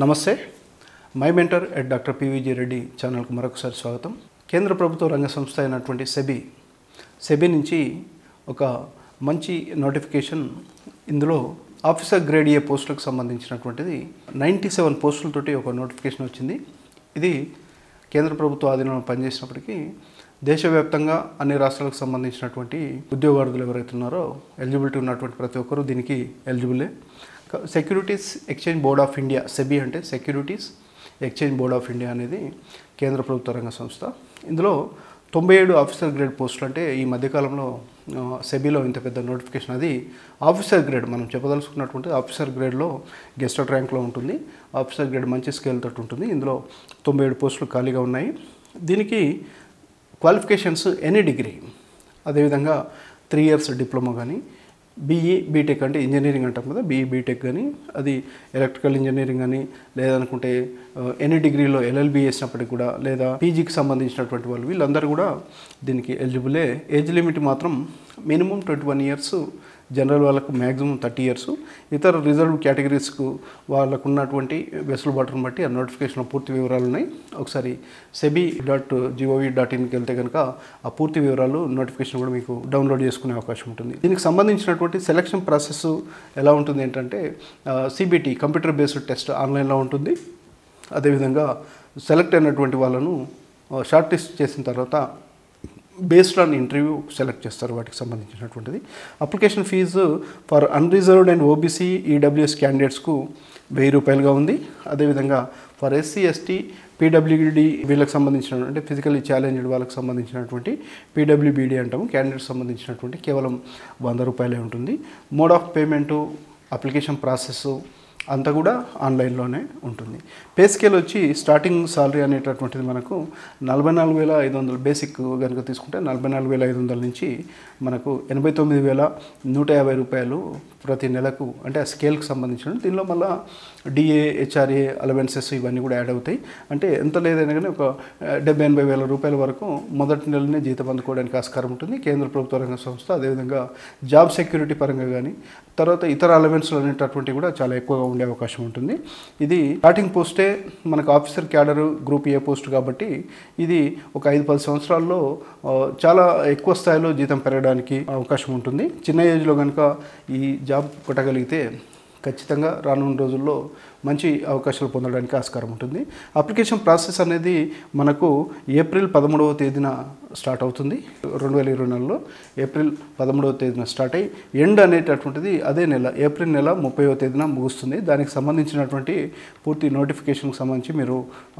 నమస్తే my mentor at doctor PVG Reddy ఛానల్కు మరొకసారి స్వాగతం. కేంద్ర ప్రభుత్వ రంగ సంస్థ అయినటువంటి సెబీ నుంచి ఒక మంచి నోటిఫికేషన్. ఇందులో ఆఫీసర్ గ్రేడ్ ఏ పోస్టులకు సంబంధించినటువంటిది 97 పోస్టులతోటి ఒక నోటిఫికేషన్ వచ్చింది. ఇది కేంద్ర ప్రభుత్వ ఆధీనంలో పనిచేసినప్పటికీ దేశవ్యాప్తంగా అన్ని రాష్ట్రాలకు సంబంధించినటువంటి ఉద్యోగార్థులు ఎవరైతే ఉన్నారో ఎలిజిబిలిటీ ఉన్నటువంటి ప్రతి ఒక్కరూ దీనికి ఎలిజిబులే. Securities exchange board of India, SEBI అంటే securities exchange board of India అనేది కేంద్ర ప్రభుత్వ రంగ సంస్థ. ఇందులో 97 ఆఫీసర్ గ్రేడ్ పోస్టులు. అంటే ఈ మధ్యకాలంలో సెబీలో ఇంత పెద్ద నోటిఫికేషన్, అది ఆఫీసర్ గ్రేడ్. మనం చెప్పదలుచుకున్నటువంటి ఆఫీసర్ గ్రేడ్లో గెస్టెడ్ ర్యాంక్లో ఉంటుంది. ఆఫీసర్ గ్రేడ్ మంచి స్కేల్ తోటి ఉంటుంది. ఇందులో 97 పోస్టులు ఖాళీగా ఉన్నాయి. దీనికి క్వాలిఫికేషన్స్ ఎనీ డిగ్రీ, అదేవిధంగా 3 ఇయర్స్ డిప్లొమా కానీ, బీఈ బీటెక్ అంటే ఇంజనీరింగ్ అంటాం కదా, బీఈ బీటెక్ కానీ, అది ఎలక్ట్రికల్ ఇంజనీరింగ్ కానీ, లేదనుకుంటే ఎనీ డిగ్రీలో ఎల్ఎల్బీ చేసినప్పటికి కూడా, లేదా పీజీకి సంబంధించినటువంటి వాళ్ళు, వీళ్ళందరూ కూడా దీనికి ఎలిజిబులే. ఏజ్ లిమిట్ మాత్రం మినిమం 21 ఇయర్స్, జనరల్ వాళ్ళకు మ్యాక్సిమం 30 ఇయర్స్. ఇతర రిజర్వ్ కేటగిరీస్కు వాళ్ళకు ఉన్నటువంటి వెసులుబాటును బట్టి ఆ నోటిఫికేషన్లో పూర్తి వివరాలు ఉన్నాయి. ఒకసారి sebi.gov.inకి వెళ్తే కనుక ఆ పూర్తి వివరాలు, నోటిఫికేషన్ కూడా మీకు డౌన్లోడ్ చేసుకునే అవకాశం ఉంటుంది. దీనికి సంబంధించినటువంటి సెలక్షన్ ప్రాసెస్ ఎలా ఉంటుంది ఏంటంటే, సిబిటి కంప్యూటర్ బేస్డ్ టెస్ట్ ఆన్లైన్లో ఉంటుంది. అదేవిధంగా సెలెక్ట్ అయినటువంటి వాళ్ళను షార్ట్ లిస్ట్ చేసిన తర్వాత బేస్డ్ ఆన్ ఇంటర్వ్యూ సెలెక్ట్ చేస్తారు వాటికి సంబంధించినటువంటిది. Application fee for unreserved and OBC EWS క్యాండిడేట్స్కు 1000 రూపాయలుగా ఉంది. అదేవిధంగా ఫర్ ఎస్సీ ఎస్టీ పీడబ్ల్యూడి వీళ్ళకి సంబంధించినటువంటి ఫిజికల్లీ ఛాలెంజ్డ్ వాళ్ళకి సంబంధించినటువంటి పీడబ్ల్యూబీడీ అంటాము, క్యాండిడేట్స్ సంబంధించినటువంటి కేవలం 100 రూపాయలే ఉంటుంది. Mode of payment, application process అంతా కూడా ఆన్లైన్లోనే ఉంటుంది. పే స్కేల్ వచ్చి స్టార్టింగ్ సాలరీ అనేటటువంటిది మనకు 44,500 బేసిక్ కనుక తీసుకుంటే 44,500 నుంచి మనకు 89,150 రూపాయలు ప్రతి నెలకు, అంటే ఆ స్కేల్కి సంబంధించిన. దీనిలో మళ్ళీ డిఏ, హెచ్ఆర్ఏ అలవెన్సెస్ ఇవన్నీ కూడా యాడ్ అవుతాయి. అంటే ఎంత లేదైనా కానీ ఒక 70,000-80,000 రూపాయల వరకు మొదటి నెలనే జీతం అందుకోవడానికి ఆస్కారం ఉంటుంది. కేంద్ర ప్రభుత్వ రంగ సంస్థ. అదేవిధంగా జాబ్ సెక్యూరిటీ పరంగా కానీ, తర్వాత ఇతర అలవెన్స్లు అనేటటువంటివి కూడా చాలా ఎక్కువగా ఉండే అవకాశం ఉంటుంది. ఇది స్టార్టింగ్ పోస్టే మనకు officer cadre group A post కాబట్టి ఇది ఒక 5-10 సంవత్సరాల్లో చాలా ఎక్కువ స్థాయిలో జీతం పెరగడానికి అవకాశం ఉంటుంది. చిన్న ఏజ్లో కనుక ఈ జాబ్ కొట్టగలిగితే ఖచ్చితంగా రానున్న రోజుల్లో మంచి అవకాశాలు పొందడానికి ఆస్కారం ఉంటుంది. అప్లికేషన్ ప్రాసెస్ అనేది మనకు ఏప్రిల్ 13వ తేదీన స్టార్ట్ అవుతుంది. 2024లో ఏప్రిల్ 13వ తేదీన స్టార్ట్ అయ్యి ఎండ్ అనేటటువంటిది అదే నెల ఏప్రిల్ నెల 30వ తేదీన ముగుస్తుంది. దానికి సంబంధించినటువంటి పూర్తి నోటిఫికేషన్కి సంబంధించి మీరు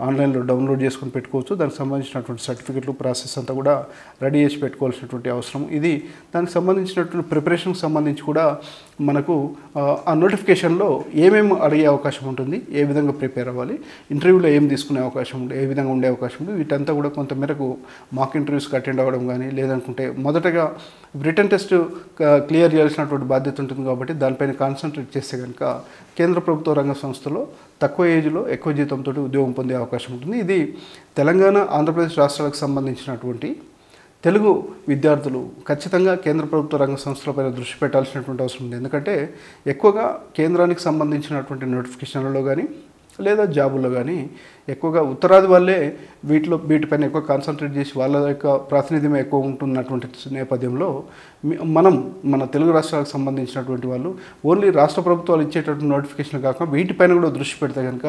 ఆన్లైన్లో డౌన్లోడ్ చేసుకొని పెట్టుకోవచ్చు. దానికి సంబంధించినటువంటి సర్టిఫికెట్లు, ప్రాసెస్ అంతా కూడా రెడీ చేసి పెట్టుకోవాల్సినటువంటి అవసరం ఇది. దానికి సంబంధించినటువంటి ప్రిపరేషన్కి సంబంధించి కూడా మనకు ఆ నోటిఫికేషన్లో ఏమేమి అడిగే అవకాశం ఉంటుంది, ఏ విధంగా ప్రిపేర్ అవ్వాలి, ఇంటర్వ్యూలో ఏం తీసుకునే అవకాశం ఉంది, ఏ విధంగా ఉండే అవకాశం ఉంది, వీటంతా కూడా కొంతమేరకు మాక్ ఇంటర్వ్యూస్కి అటెండ్ అవ్వడం కానీ, లేదనుకుంటే మొదటగా రిటన్ టెస్ట్ క్లియర్ చేయాల్సినటువంటి బాధ్యత ఉంటుంది. కాబట్టి దానిపైన కాన్సన్ట్రేట్ చేస్తే కనుక కేంద్ర ప్రభుత్వ రంగ సంస్థలో తక్కువ ఏజ్లో ఎక్కువ జీతంతో ఉద్యోగం పొందే అవకాశం ఉంటుంది. ఇది తెలంగాణ, ఆంధ్రప్రదేశ్ రాష్ట్రాలకు సంబంధించినటువంటి తెలుగు విద్యార్థులు ఖచ్చితంగా కేంద్ర ప్రభుత్వ రంగ సంస్థలపైన దృష్టి పెట్టాల్సినటువంటి అవసరం ఉంది. ఎందుకంటే ఎక్కువగా కేంద్రానికి సంబంధించినటువంటి నోటిఫికేషన్లలో కానీ, లేదా జాబుల్లో కానీ ఎక్కువగా ఉత్తరాది వాళ్ళే వీటిపైన ఎక్కువ కాన్సన్ట్రేట్ చేసి వాళ్ళ యొక్క ప్రాతినిధ్యం ఎక్కువ ఉంటున్నటువంటి నేపథ్యంలో మన తెలుగు రాష్ట్రాలకు సంబంధించినటువంటి వాళ్ళు ఓన్లీ రాష్ట్ర ప్రభుత్వాలు ఇచ్చేటటువంటి నోటిఫికేషన్ కాకుండా వీటిపైన కూడా దృష్టి పెడితే కనుక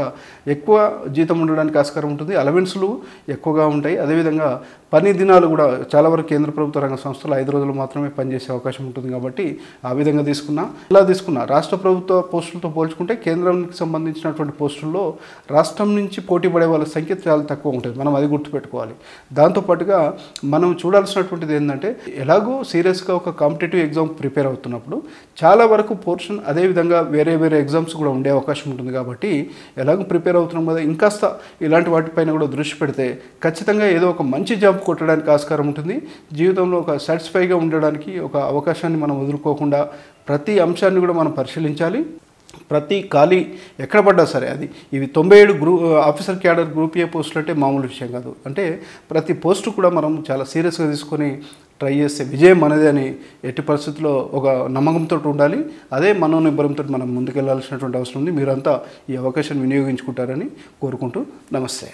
ఎక్కువ జీతం ఉండడానికి ఆస్కారం ఉంటుంది. అలవెన్స్లు ఎక్కువగా ఉంటాయి. అదేవిధంగా పని దినాలు కూడా చాలా వరకు కేంద్ర ప్రభుత్వ రంగ సంస్థలు 5 రోజులు మాత్రమే పనిచేసే అవకాశం ఉంటుంది. కాబట్టి ఆ విధంగా తీసుకున్నా రాష్ట్ర ప్రభుత్వ పోస్టులతో పోల్చుకుంటే కేంద్రానికి సంబంధించినటువంటి పోస్టుల్లో రాష్ట్రం నుంచి పోటీ పడే వాళ్ళ సంఖ్య చాలా తక్కువ ఉంటుంది. మనం అది గుర్తుపెట్టుకోవాలి. దాంతోపాటుగా మనం చూడాల్సినటువంటిది ఏంటంటే, ఎలాగో సీరియస్గా ఒక కాంపిటేటివ్ ఎగ్జామ్ ప్రిపేర్ అవుతున్నప్పుడు చాలా వరకు పోర్షన్ అదేవిధంగా వేరే ఎగ్జామ్స్ కూడా ఉండే అవకాశం ఉంటుంది. కాబట్టి ఎలాగో ప్రిపేర్ అవుతున్నాం కదా, ఇంకాస్త ఇలాంటి వాటిపైన కూడా దృష్టి పెడితే ఖచ్చితంగా ఏదో ఒక మంచి జాబ్ కొట్టడానికి ఆస్కారం ఉంటుంది. జీవితంలో ఒక సాటిస్ఫైగా ఉండడానికి ఒక అవకాశాన్ని మనం వదులుకోకుండా ప్రతి అంశాన్ని కూడా మనం పరిశీలించాలి. ప్రతి ఖాళీ ఎక్కడ పడ్డా సరే అది ఇవి 97 ఆఫీసర్ క్యాడర్ గ్రూప్ ఏ పోస్టులు అంటే మామూలు విషయం కాదు. అంటే ప్రతి పోస్టు కూడా మనం చాలా సీరియస్గా తీసుకొని ట్రై చేస్తే విజయం మనదే అని ఎట్టి పరిస్థితుల్లో ఒక నమ్మకంతో ఉండాలి. అదే మనోనిబ్బరంతో మనం ముందుకెళ్లాల్సినటువంటి అవసరం ఉంది. మీరంతా ఈ అవకాశాన్ని వినియోగించుకుంటారని కోరుకుంటూ నమస్తే.